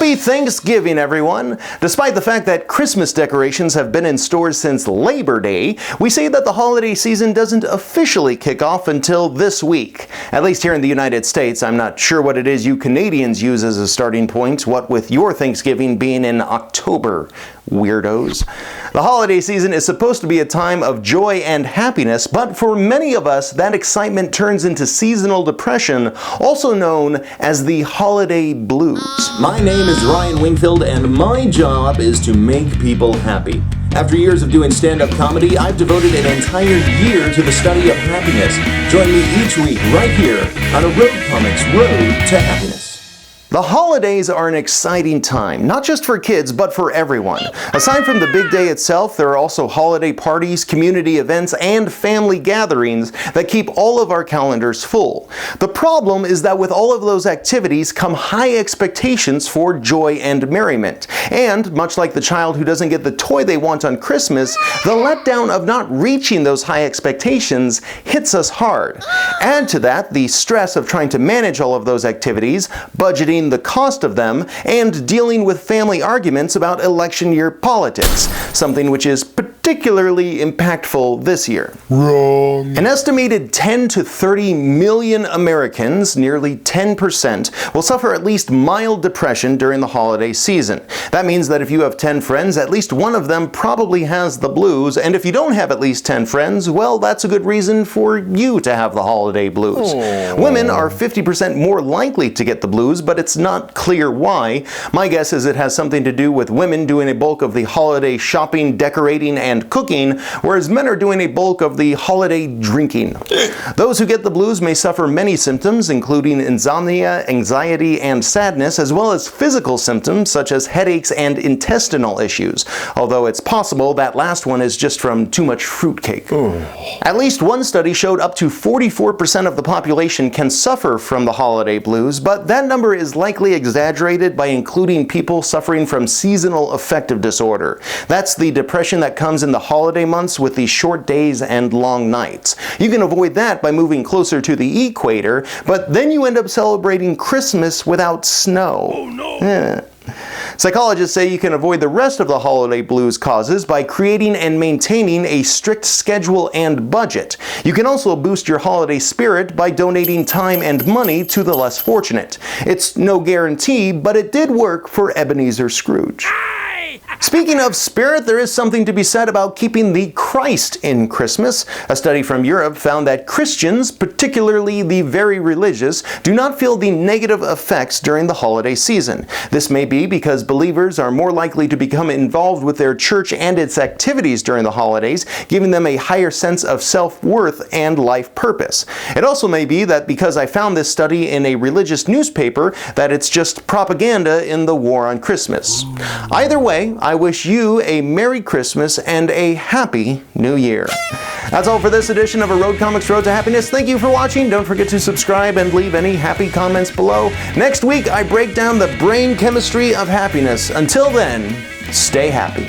Happy Thanksgiving, everyone! Despite the fact that Christmas decorations have been in stores since Labor Day, we say that the holiday season doesn't officially kick off until this week. At least here in the United States. I'm not sure what it is you Canadians use as a starting point, what with your Thanksgiving being in October. Weirdos. The holiday season is supposed to be a time of joy and happiness, but for many of us, that excitement turns into seasonal depression, also known as the holiday blues. My name is Ryan Wingfield, and my job is to make people happy. After years of doing stand-up comedy, I've devoted an entire year to the study of happiness. Join me each week right here on a Road Comics Road to Happiness. The holidays are an exciting time, not just for kids, but for everyone. Aside from the big day itself, there are also holiday parties, community events, and family gatherings that keep all of our calendars full. The problem is that with all of those activities come high expectations for joy and merriment. And, much like the child who doesn't get the toy they want on Christmas, the letdown of not reaching those high expectations hits us hard. Add to that the stress of trying to manage all of those activities, budgeting the cost of them, and dealing with family arguments about election year politics, something which is particularly impactful this year. Wrong. An estimated 10 to 30 million Americans, nearly 10%, will suffer at least mild depression during the holiday season. That means that if you have 10 friends, at least one of them probably has the blues, and if you don't have at least 10 friends, well, that's a good reason for you to have the holiday blues. Aww. Women are 50% more likely to get the blues, but it's not clear why. My guess is it has something to do with women doing a bulk of the holiday shopping, decorating, and cooking, whereas men are doing a bulk of the holiday drinking. Those who get the blues may suffer many symptoms, including insomnia, anxiety, and sadness, as well as physical symptoms such as headaches and intestinal issues, although it's possible that last one is just from too much fruitcake. At least one study showed up to 44% of the population can suffer from the holiday blues, but that number is likely exaggerated by including people suffering from seasonal affective disorder. That's the depression that comes in the holiday months with the short days and long nights. You can avoid that by moving closer to the equator, but then you end up celebrating Christmas without snow. Oh no! Psychologists say you can avoid the rest of the holiday blues causes by creating and maintaining a strict schedule and budget. You can also boost your holiday spirit by donating time and money to the less fortunate. It's no guarantee, but it did work for Ebenezer Scrooge. Speaking of spirit, there is something to be said about keeping the Christ in Christmas. A study from Europe found that Christians, particularly the very religious, do not feel the negative effects during the holiday season. This may be because believers are more likely to become involved with their church and its activities during the holidays, giving them a higher sense of self-worth and life purpose. It also may be that because I found this study in a religious newspaper, that it's just propaganda in the war on Christmas. Either way, I wish you a Merry Christmas and a Happy New Year. That's all for this edition of A Road Comics Road to Happiness. Thank you for watching. Don't forget to subscribe and leave any happy comments below. Next week, I break down the brain chemistry of happiness. Until then, stay happy.